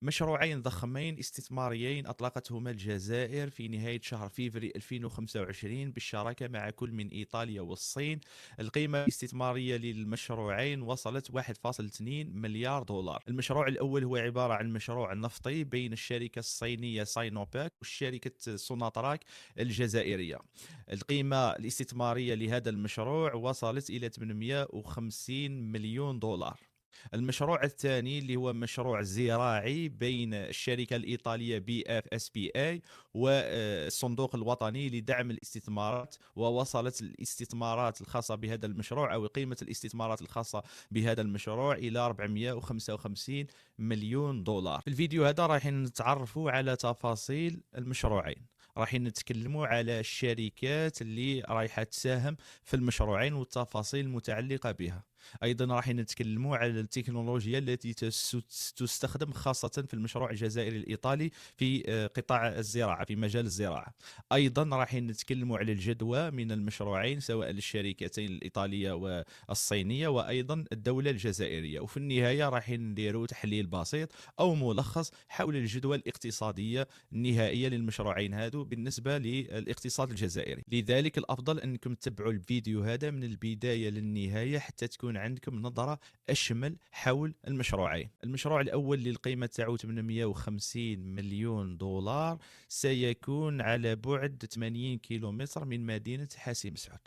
مشروعين ضخمين استثماريين أطلقتهما الجزائر في نهاية شهر فيفري 2025 بالشراكة مع كل من إيطاليا والصين. القيمة الاستثمارية للمشروعين وصلت 1.2 مليار دولار. المشروع الأول هو عبارة عن مشروع نفطي بين الشركة الصينية ساينوباك والشركة سوناتراك الجزائرية. القيمة الاستثمارية لهذا المشروع وصلت إلى 850 مليون دولار. المشروع الثاني اللي هو مشروع زراعي بين الشركة الإيطالية بي اف اس بي اي والصندوق الوطني لدعم الاستثمارات، ووصلت الاستثمارات الخاصة بهذا المشروع أو قيمة الاستثمارات الخاصة بهذا المشروع إلى 455 مليون دولار. في الفيديو هذا راح نتعرفوا على تفاصيل المشروعين، راح نتكلموا على الشركات اللي رايحة تساهم في المشروعين والتفاصيل المتعلقة بها. ايضا راح نتكلموا على التكنولوجيا التي تستخدم خاصه في المشروع الجزائري الايطالي في قطاع الزراعه، في مجال الزراعه. ايضا راح نتكلموا على الجدوى من المشروعين سواء للشركتين الايطاليه والصينيه وايضا الدوله الجزائريه. وفي النهايه راح نديروا تحليل بسيط او ملخص حول الجدوى الاقتصاديه النهائيه للمشروعين هذو بالنسبه للاقتصاد الجزائري. لذلك الافضل انكم تتبعوا الفيديو هذا من البدايه للنهايه حتى تكون عندكم نظرة أشمل حول المشروعين. المشروع الأول للقيمة تاعو 850 مليون دولار سيكون على بعد 80 كيلومتر من مدينة حاسي مسعود،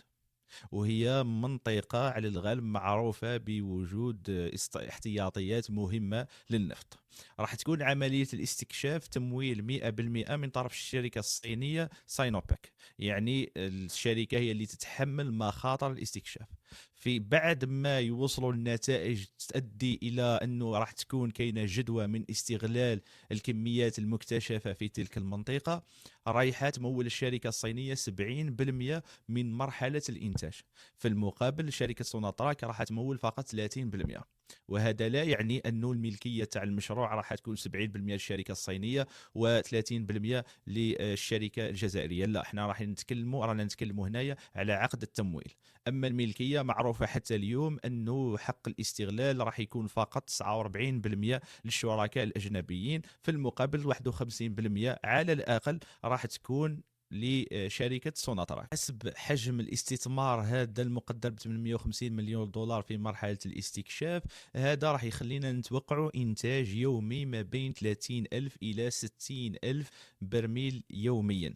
وهي منطقة على الغالب معروفة بوجود احتياطيات مهمة للنفط. راح تكون عملية الاستكشاف تمويل 100% من طرف الشركة الصينية ساينوبك، يعني الشركة هي اللي تتحمل مخاطر الاستكشاف. في بعد ما يوصلوا النتائج تؤدي إلى أنه راح تكون كاينة جدوى من استغلال الكميات المكتشفة في تلك المنطقة، رايحة تمول الشركة الصينية 70% من مرحلة الإنتاج. في المقابل شركة سوناتراك راح تمول فقط 30%. وهذا لا يعني أن الملكية تاع المشروع راح تكون 70% للشركة الصينية و30% للشركة الجزائرية. لا، احنا رانا نتكلموا هنايا على عقد التمويل. أما الملكية معروفة حتى اليوم أنه حق الاستغلال راح يكون فقط 49% للشركاء الأجنبيين، في المقابل 51% على الأقل راح تكون لشركة سوناتراك. حسب حجم الاستثمار هذا المقدر ب 850 مليون دولار في مرحلة الاستكشاف، هذا راح يخلينا نتوقع إنتاج يومي ما بين 30 ألف إلى 60 ألف برميل يوميا.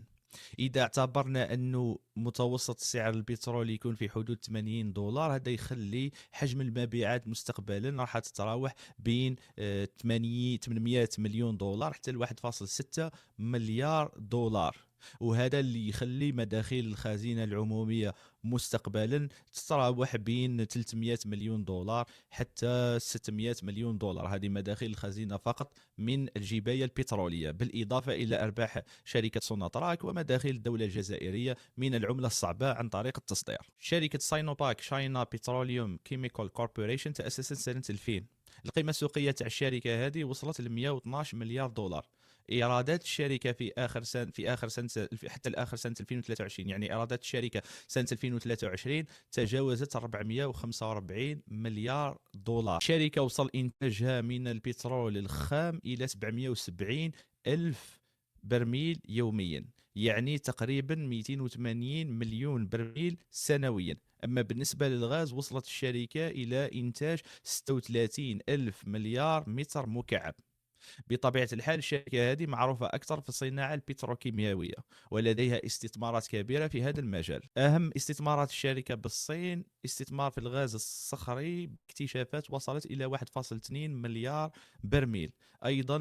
إذا اعتبرنا أنه متوسط سعر البترول يكون في حدود 80 دولار، هذا يخلي حجم المبيعات مستقبلا راح تتراوح بين 800 مليون دولار حتى ل 1.6 مليار دولار. وهذا اللي يخلي مداخيل الخزينة العمومية مستقبلا تتراوح بين 300 مليون دولار حتى 600 مليون دولار. هذه مداخيل الخزينة فقط من الجباية البترولية، بالإضافة إلى أرباح شركة سوناتراك ومداخيل الدولة الجزائرية من العملة الصعبة عن طريق التصدير. شركة ساينوباك شاينا بتروليوم كيميكال كوربوريشن تأسست سنة 2000. القيمة السوقية تاع الشركة هذه وصلت ل 112 مليار دولار. ايرادات الشركه في اخر سنه حتى الاخر سنه 2023، يعني ايرادات الشركه سنه 2023 تجاوزت 445 مليار دولار. الشركه وصل انتاجها من البترول الخام الى 770 الف برميل يوميا، يعني تقريبا 280 مليون برميل سنويا. أما بالنسبة للغاز وصلت الشركة إلى إنتاج 36 ألف مليار متر مكعب. بطبيعة الحال الشركة هذه معروفة أكثر في الصناعة البتروكيماوية ولديها استثمارات كبيرة في هذا المجال. أهم استثمارات الشركة بالصين استثمار في الغاز الصخري باكتشافات وصلت إلى 1.2 مليار برميل. أيضا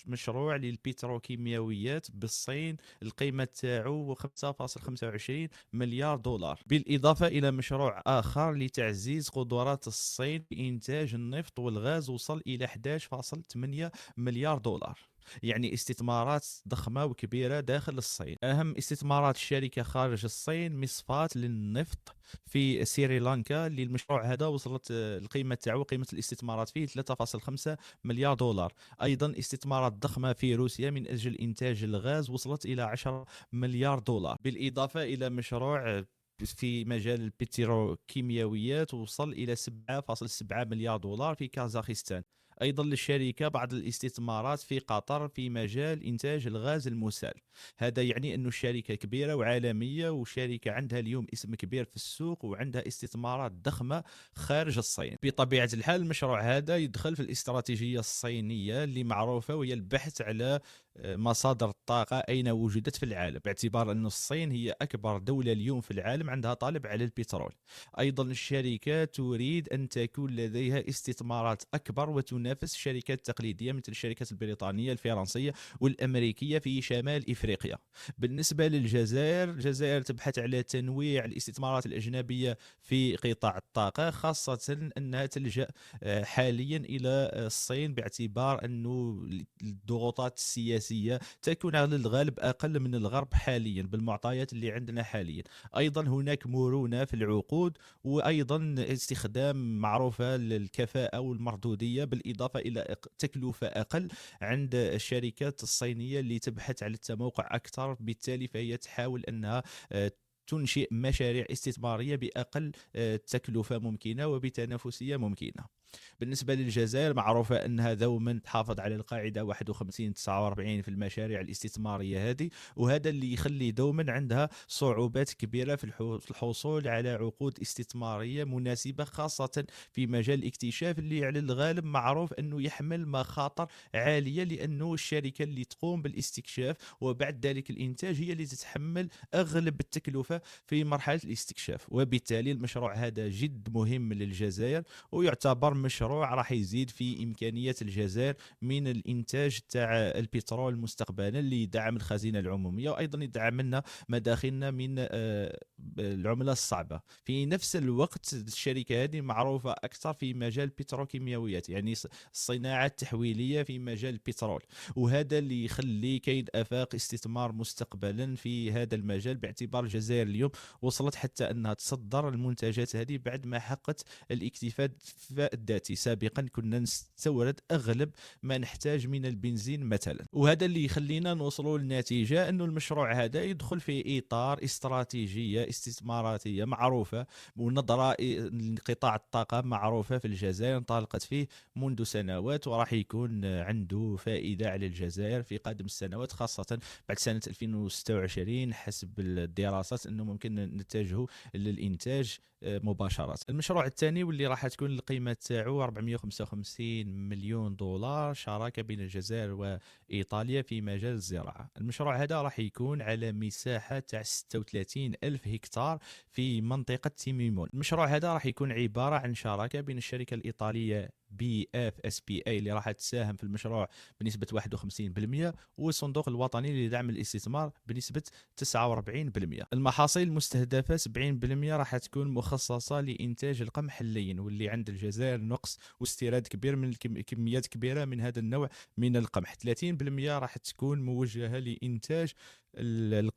مشروع للبتروكيماويات بالصين القيمة تاعو 5.25 مليار دولار، بالإضافة إلى مشروع آخر لتعزيز قدرات الصين في إنتاج النفط والغاز وصل إلى 11.8 مليار دولار. يعني استثمارات ضخمة وكبيرة داخل الصين. أهم استثمارات الشركة خارج الصين مصفات للنفط في سريلانكا، اللي المشروع هذا وصلت القيمة تاعو قيمة الاستثمارات فيه 3.5 مليار دولار. أيضا استثمارات ضخمة في روسيا من أجل إنتاج الغاز وصلت إلى 10 مليار دولار، بالإضافة إلى مشروع في مجال البتروكيماويات وصل إلى 7.7 مليار دولار في كازاخستان. أيضا للشركة بعض الاستثمارات في قطر في مجال إنتاج الغاز المسال. هذا يعني أن الشركة كبيرة وعالمية، وشركة عندها اليوم اسم كبير في السوق وعندها استثمارات ضخمة خارج الصين. بطبيعة الحال المشروع هذا يدخل في الاستراتيجية الصينية اللي معروفة، وهي البحث على مصادر الطاقة أين وجدت في العالم، باعتبار أن الصين هي أكبر دولة اليوم في العالم عندها طلب على البترول. أيضا الشركة تريد أن تكون لديها استثمارات أكبر وتنافس الشركات التقليدية مثل الشركات البريطانية الفرنسية والأمريكية في شمال إفريقيا. بالنسبة للجزائر، الجزائر تبحث على تنويع الاستثمارات الأجنبية في قطاع الطاقة، خاصة أنها تلجأ حاليا إلى الصين، باعتبار أن الضغوطات السياسية تكون على الغالب أقل من الغرب حاليا بالمعطيات اللي عندنا حاليا. أيضا هناك مرونة في العقود، وأيضا استخدام معروفة للكفاءة والمردودية، بالإضافة إلى تكلفة أقل عند الشركات الصينية اللي تبحث على التموقع أكثر. بالتالي فهي تحاول أنها تنشئ مشاريع استثمارية بأقل تكلفة ممكنة وبتنافسية ممكنة. بالنسبة للجزائر معروفة أنها دوما تحافظ على القاعدة 51-49 في المشاريع الاستثمارية هذه، وهذا اللي يخلي دوما عندها صعوبات كبيرة في الحصول على عقود استثمارية مناسبة، خاصة في مجال الاكتشاف اللي على الغالب معروف أنه يحمل مخاطر عالية، لأنه الشركة اللي تقوم بالاستكشاف وبعد ذلك الإنتاج هي اللي تتحمل أغلب التكلفة في مرحلة الاستكشاف. وبالتالي المشروع هذا جد مهم للجزائر، ويعتبر مشروع راح يزيد في إمكانية الجزائر من الإنتاج تاع البترول مستقبلا، اللي يدعم الخزينة العمومية وأيضا يدعم لنا مداخلنا من العملة الصعبة. في نفس الوقت الشركة هذه معروفة أكثر في مجال البتروكيماويات، يعني الصناعة التحويلية في مجال البترول، وهذا اللي يخلي كاين آفاق استثمار مستقبلا في هذا المجال، باعتبار الجزائر اليوم وصلت حتى أنها تصدر المنتجات هذه بعد ما حققت الاكتفاء الذاتي. سابقا كنا نستورد أغلب ما نحتاج من البنزين مثلا، وهذا اللي يخلينا نوصلوا للنتيجة أنه المشروع هذا يدخل في إطار استراتيجية استثماراتية معروفة، ونظرة لقطاع الطاقة معروفة في الجزائر انطلقت فيه منذ سنوات، وراح يكون عنده فائدة على الجزائر في قادم السنوات، خاصة بعد سنة 2026 حسب الدراسات أنه ممكن نتجه للإنتاج مباشرة. المشروع الثاني واللي راح تكون القيمة تاعو 455 مليون دولار، شراكة بين الجزائر وإيطاليا في مجال الزراعة. المشروع هذا راح يكون على مساحة تاع 36 ألف هكتار في منطقة تيميمون. المشروع هذا راح يكون عبارة عن شراكة بين الشركة الإيطالية BFSPA اللي راح تساهم في المشروع بنسبة 51%، والصندوق الوطني لدعم الاستثمار بنسبة 49%. المحاصيل المستهدفة 70% راح تكون مخصصة لإنتاج القمح اللين، واللي عند الجزائر نقص واستيراد كبير من كميات كبيرة من هذا النوع من القمح. 30% راح تكون موجهة لإنتاج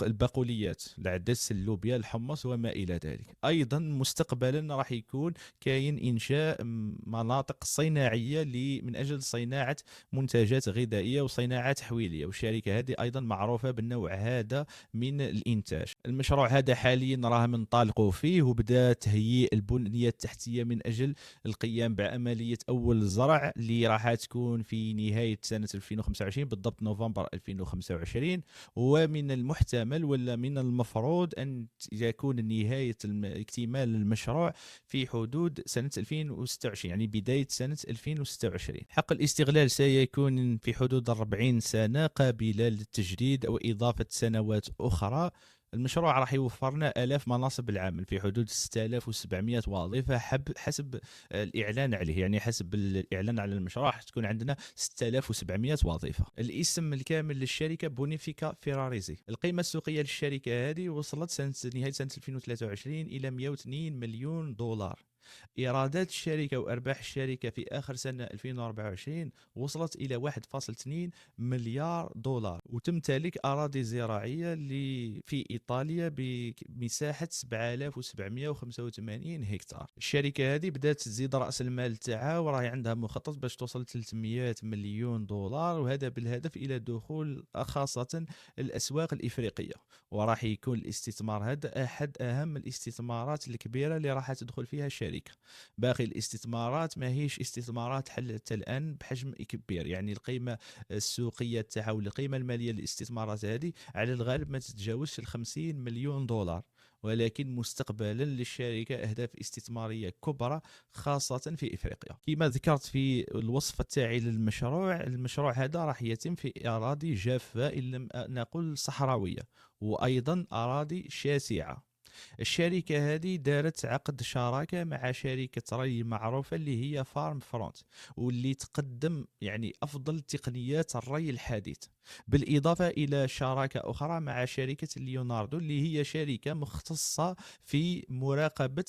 البقوليات، العدس، اللوبيا، الحمص وما إلى ذلك. أيضا مستقبلا راح يكون كاين إنشاء مناطق صناعية من أجل صناعة منتجات غذائية وصناعة تحويلية، والشركة هذه أيضا معروفة بالنوع هذا من الإنتاج. المشروع هذا حاليا راه منطلقوا فيه، وبدأ تهيئ البنية التحتية من أجل القيام بعملية أول زرع اللي راح تكون في نهاية سنة 2025 بالضبط نوفمبر 2025، ومن المحتمل ولا من المفروض أن يكون نهاية اكتمال المشروع في حدود سنة 2026، يعني بداية سنة 2026. حق الاستغلال سيكون في حدود 40 سنة قابلة للتجديد أو إضافة سنوات أخرى. المشروع راح يوفر لنا آلاف مناصب العمل في حدود 6700 وظيفة حسب الإعلان عليه، يعني حسب الإعلان على المشروع راح تكون عندنا 6700 وظيفة. الاسم الكامل للشركة بونيفيكا فيراريزي. القيمة السوقية للشركة هذه وصلت نهاية سنة 2023 إلى 102 مليون دولار. إيرادات الشركة وأرباح الشركة في آخر سنة 2024 وصلت إلى 1.2 مليار دولار، وتمتلك أراضي زراعية في إيطاليا بمساحة 7785 هكتار. الشركة هذه بدأت تزيد رأس المال تاعها، وراهي عندها مخطط باش توصل 300 مليون دولار، وهذا بالهدف إلى دخول خاصة الأسواق الإفريقية. وراح يكون الاستثمار هذا أحد أهم الاستثمارات الكبيرة اللي راح تدخل فيها الشركة. الشركة. باقي الاستثمارات ماهيش استثمارات حتى الآن بحجم كبير، يعني القيمة السوقية تاعها والقيمة المالية للاستثمارات هذه على الغالب ما تتجاوزش ال 50 مليون دولار. ولكن مستقبلا للشركة أهداف استثمارية كبرى خاصة في إفريقيا. كما ذكرت في الوصفة تاعي للمشروع، المشروع هذا راح يتم في أراضي جافة إن لم نقل صحراوية، وأيضا أراضي شاسعة. الشركة هذه دارت عقد شراكة مع شركة ري معروفة اللي هي فارم فرونت، واللي تقدم يعني أفضل تقنيات الري الحديث، بالإضافة إلى شراكة أخرى مع شركة ليوناردو اللي هي شركة مختصة في مراقبة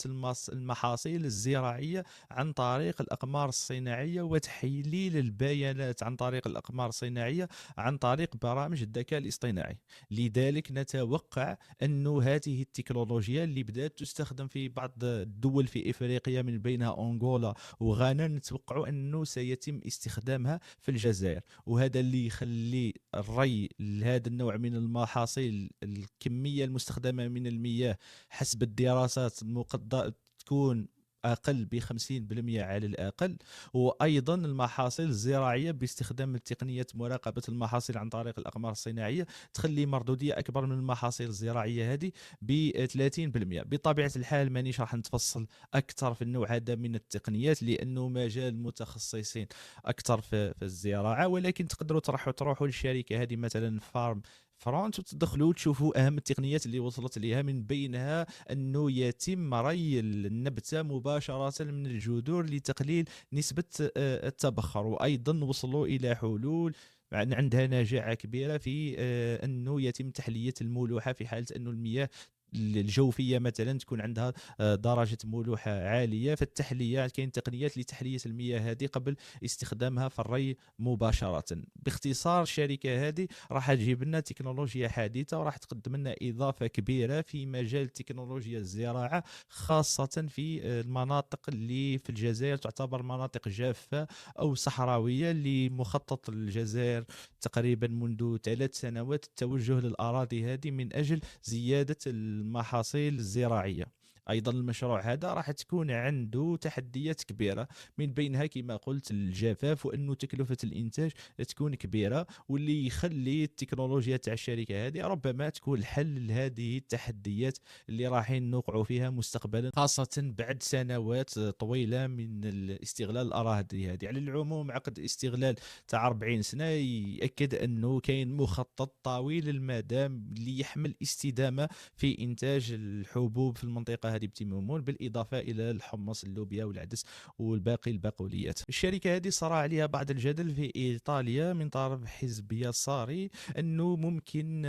المحاصيل الزراعية عن طريق الأقمار الصناعية وتحليل البيانات عن طريق الأقمار الصناعية عن طريق برامج الذكاء الاصطناعي. لذلك نتوقع أن هذه التكنولوجيا اللي بدأت تستخدم في بعض الدول في إفريقيا من بينها أنغولا وغانا، نتوقع أنه سيتم استخدامها في الجزائر. وهذا اللي يخلي الري لهذا النوع من المحاصيل الكمية المستخدمة من المياه حسب الدراسات المقدرة تكون أقل ب50% على الأقل. وأيضا المحاصيل الزراعية باستخدام التقنية مراقبة المحاصيل عن طريق الأقمار الصناعية تخلي مردودية أكبر من المحاصيل الزراعية هذه ب30%. بطبيعة الحال مانيش راح نتفصل أكثر في النوع هذا من التقنيات لأنه مجال متخصصين أكثر في الزراعة، ولكن تقدروا تروحوا للشركة هذه مثلا فارم فرونت وتدخلوا وتشوفوا اهم التقنيات اللي وصلت ليها، من بينها انه يتم ري النبته مباشره من الجذور لتقليل نسبه التبخر. وايضا وصلوا الى حلول عندها نجاعه كبيره في انه يتم تحليه الملوحه في حاله انه المياه الجوفيه مثلا تكون عندها درجه ملوحه عاليه. فالتحليه كاين تقنيات لتحليه المياه هذه قبل استخدامها في الري مباشره. باختصار الشركه هذه راح تجيب لنا تكنولوجيا حديثه وراح تقدم لنا اضافه كبيره في مجال تكنولوجيا الزراعه، خاصه في المناطق اللي في الجزائر تعتبر مناطق جافه او صحراويه، اللي مخطط الجزائر تقريبا منذ 3 سنوات التوجه للاراضي هذه من اجل زياده المحاصيل الزراعية. أيضا المشروع هذا راح تكون عنده تحديات كبيرة، من بينها كما قلت الجفاف، وأنه تكلفة الإنتاج تكون كبيرة، واللي يخلي التكنولوجيا تاع الشركة هذه ربما تكون الحل لهذه التحديات اللي رايحين نوقعوا فيها مستقبلا، خاصة بعد سنوات طويلة من استغلال الأراضي هذه. على العموم عقد استغلال تاع 40 سنة يأكد أنه كاين مخطط طويل المدى اللي يحمل استدامة في إنتاج الحبوب في المنطقة هذه بتيمومون، بالإضافة إلى الحمص اللوبيا والعدس والباقي البقوليات. الشركة هذه صار عليها بعض الجدل في إيطاليا من طرف حزب يساري أنه ممكن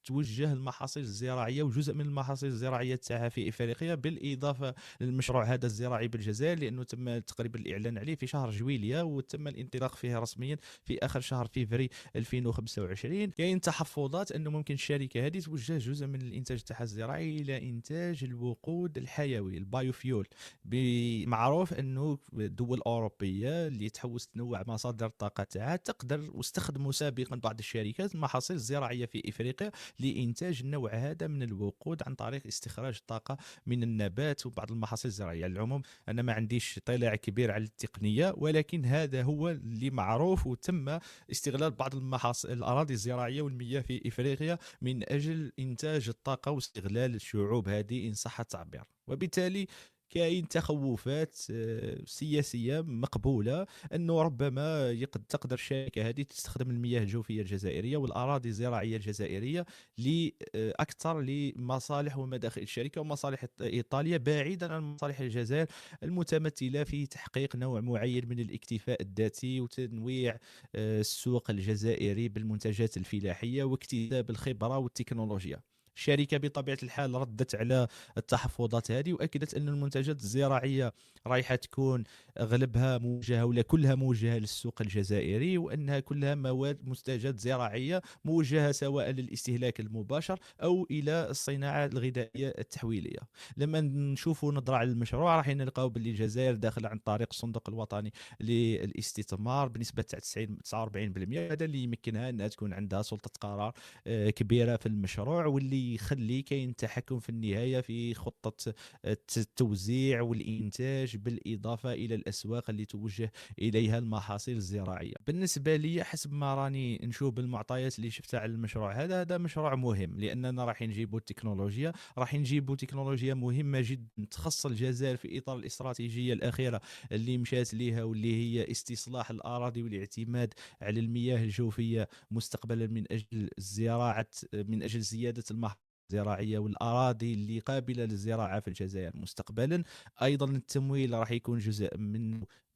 توجه المحاصيل الزراعيه وجزء من المحاصيل الزراعيه تاعها في افريقيا، بالاضافه للمشروع هذا الزراعي بالجزائر، لانه تم تقريبا الاعلان عليه في شهر جويليا وتم الانطلاق فيه رسميا في اخر شهر فيفري 2025. كاين تحفظات انه ممكن الشركه هذه توجه جزء من الانتاج تاعها الزراعي الى انتاج الوقود الحيوي البايوفيول. معروف انه الدول الاوروبيه اللي تحوس تنوع مصادر الطاقه تاعها تقدر واستخدموا سابقا بعض الشركات المحاصيل الزراعيه في افريقيا لإنتاج النوع هذا من الوقود عن طريق استخراج الطاقة من النبات وبعض المحاصيل الزراعية. على العموم أنا ما عنديش اطلاع كبير على التقنية، ولكن هذا هو اللي معروف، وتم استغلال بعض المحاصيل الأراضي الزراعية والمياه في إفريقيا من أجل إنتاج الطاقة واستغلال الشعوب هذه إن صح التعبير. وبالتالي كاين تخوفات سياسيه مقبوله انه ربما تقدر الشركه هذه تستخدم المياه الجوفيه الجزائريه والاراضي الزراعيه الجزائريه لاكثر لمصالح ومداخل الشركه ومصالح ايطاليا، بعيدا عن مصالح الجزائر المتمثله في تحقيق نوع معين من الاكتفاء الذاتي وتنويع السوق الجزائري بالمنتجات الفلاحيه واكتساب الخبره والتكنولوجيا. الشركة بطبيعة الحال ردت على التحفظات هذه وأكدت أن المنتجات الزراعية رايحة تكون أغلبها موجهة ولا كلها موجهة للسوق الجزائري، وأنها كلها مواد منتجات زراعية موجهة سواء للاستهلاك المباشر أو إلى الصناعة الغذائية التحويلية. لما نشوفوا نظرة على المشروع راح نلقاو باللي الجزائر داخلة عن طريق الصندوق الوطني للاستثمار بنسبة 49%. هذا اللي يمكنها أنها تكون عندها سلطة قرار كبيرة في المشروع، واللي كيخلي كاين تحكم في النهاية في خطة التوزيع والإنتاج، بالإضافة إلى الأسواق اللي توجه إليها المحاصيل الزراعية. بالنسبة لي حسب ما راني نشوف بالمعطيات اللي شفتها على المشروع هذا، هذا مشروع مهم لأننا راح نجيبوا التكنولوجيا، راح نجيبوا تكنولوجيا مهمة جدا تخص الجزائر في إطار الاستراتيجية الأخيرة اللي مشات ليها، واللي هي استصلاح الأراضي والاعتماد على المياه الجوفية مستقبلا من أجل زيادة المحاصيل الزراعية والأراضي اللي قابلة للزراعة في الجزائر مستقبلا. أيضا التمويل راح يكون جزء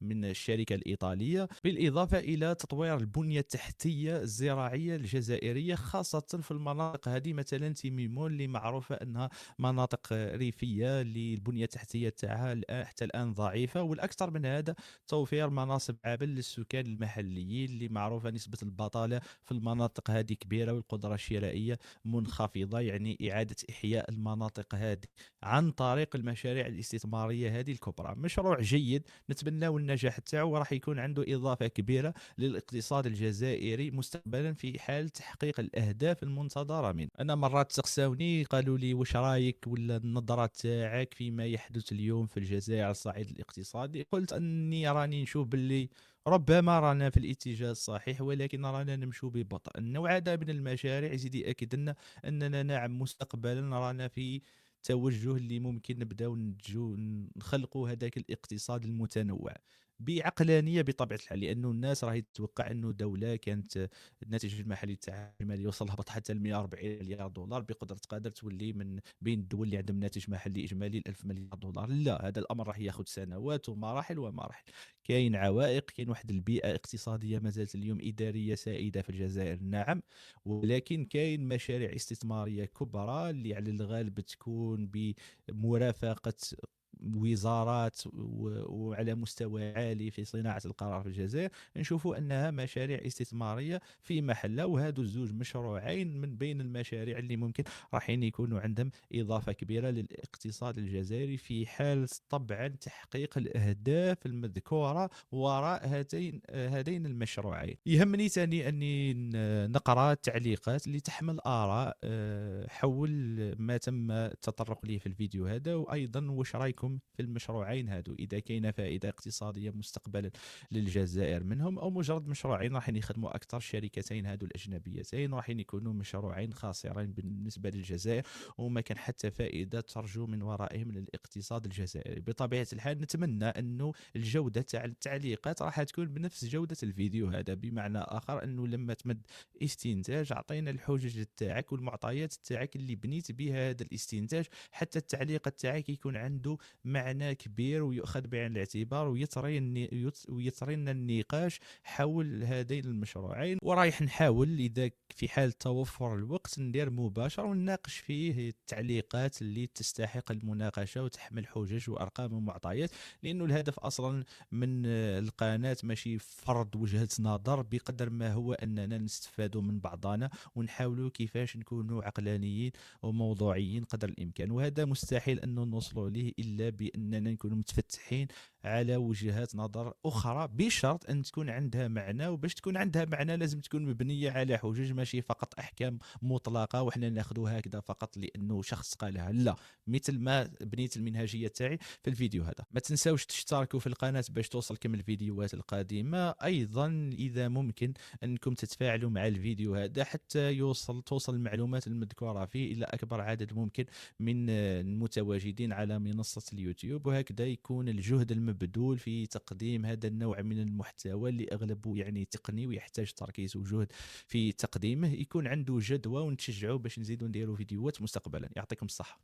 من الشركة الإيطالية، بالإضافة إلى تطوير البنية التحتية الزراعية الجزائرية، خاصة في المناطق هذه، مثلا تيميمون اللي معروفة أنها مناطق ريفية اللي البنية التحتية تاعها حتى الآن ضعيفة. والأكثر من هذا توفير مناصب عمل للسكان المحليين اللي معروفة نسبة البطالة في المناطق هذه كبيرة والقدرة الشرائية منخفضة، يعني إعادة إحياء المناطق هذه عن طريق المشاريع الاستثمارية هذه الكبرى. مشروع جيد نتمنى النجاح تاعو، راح يكون عنده إضافة كبيرة للاقتصاد الجزائري مستقبلا في حال تحقيق الأهداف المنتظرة منه. أنا مرات تسقساوني قالوا لي واش رايك ولا النظرة تاعك فيما يحدث اليوم في الجزائر على الصعيد الاقتصادي؟ قلت أني راني نشوف باللي ربما رانا في الاتجاه الصحيح، ولكن رانا نمشوا ببطء. النوع هذا من المشاريع يزيد يأكد لنا أننا نعم مستقبلا رانا في توجه اللي ممكن نبداو نخلقوا هذاك الاقتصاد المتنوع بعقلانيه بطبيعه الحال، لانه الناس راهي تتوقع انه دوله كانت الناتج المحلي تاعها الاجمالي يوصل هبط حتى ل 140 مليار دولار، بقدره قادر تولي من بين الدول اللي عندهم ناتج محلي اجمالي 1000 مليار دولار. لا، هذا الامر راح ياخذ سنوات ومراحل ومراحل. كاين عوائق، كاين واحد البيئه اقتصاديه مازالت اليوم اداريه سائده في الجزائر، نعم، ولكن كاين مشاريع استثماريه كبرى اللي على الغالب تكون بمرافقه وزارات وعلى مستوى عالي في صناعة القرار في الجزائر، نشوفوا أنها مشاريع استثمارية في محلها. وهذو الزوج مشروعين من بين المشاريع اللي ممكن راحين يكونوا عندهم إضافة كبيرة للاقتصاد الجزائري في حال طبعا تحقيق الأهداف المذكورة وراء هذين المشروعين. يهمني ثاني أني نقرأ التعليقات اللي تحمل آراء حول ما تم التطرق ليه في الفيديو هذا، وأيضا واش رايكم في المشروعين هادو، اذا كاينه فائده اقتصاديه مستقبلا للجزائر منهم، او مجرد مشروعين راح يخدموا اكثر. الشركتين هادو الاجنبيتين راح يكونوا مشروعين خاسرين بالنسبه للجزائر، وما كان حتى فائده ترجو من ورائهم للاقتصاد الجزائري. بطبيعه الحال نتمنى انه الجوده تاع التعليقات راح تكون بنفس جوده الفيديو هذا، بمعنى اخر انه لما تمد استنتاج اعطينا الحجج تاعك والمعطيات تاعك اللي بنيت بها هذا الاستنتاج، حتى التعليق تاعك يكون عنده معنى كبير ويؤخذ بعين الاعتبار، ويطري لنا النقاش حول هذين المشروعين. ورايح نحاول اذا في حال توفر الوقت ندير مباشر ونناقش فيه التعليقات اللي تستحق المناقشه وتحمل حجج وارقام ومعطيات، لانه الهدف اصلا من القناه ماشي فرض وجهه نظر بقدر ما هو اننا نستفادوا من بعضنا ونحاولوا كيفاش نكونوا عقلانيين وموضوعيين قدر الامكان. وهذا مستحيل ان نوصلوا ليه الا باننا نكونوا متفتحين على وجهات نظر اخرى، بشرط ان تكون عندها معنى. وباش تكون عندها معنى لازم تكون مبنيه على حجج، ماشي فقط احكام مطلقه وحنا ناخذوها هكذا فقط لانه شخص قالها. لا، مثل ما بنيت المنهجيه تاعي في الفيديو هذا. ما تنساوش تشتركوا في القناه باش توصلكم الفيديوهات القادمه. ايضا اذا ممكن انكم تتفاعلوا مع الفيديو هذا حتى توصل المعلومات المذكوره فيه الى اكبر عدد ممكن من المتواجدين على منصه اليوتيوب، وهكذا يكون الجهد المبذول في تقديم هذا النوع من المحتوى اللي اغلبه يعني تقني ويحتاج تركيز وجهد في تقديمه يكون عنده جدوى، ونتشجعوا باش نزيدوا نديروا فيديوهات مستقبلا. يعطيكم الصحه.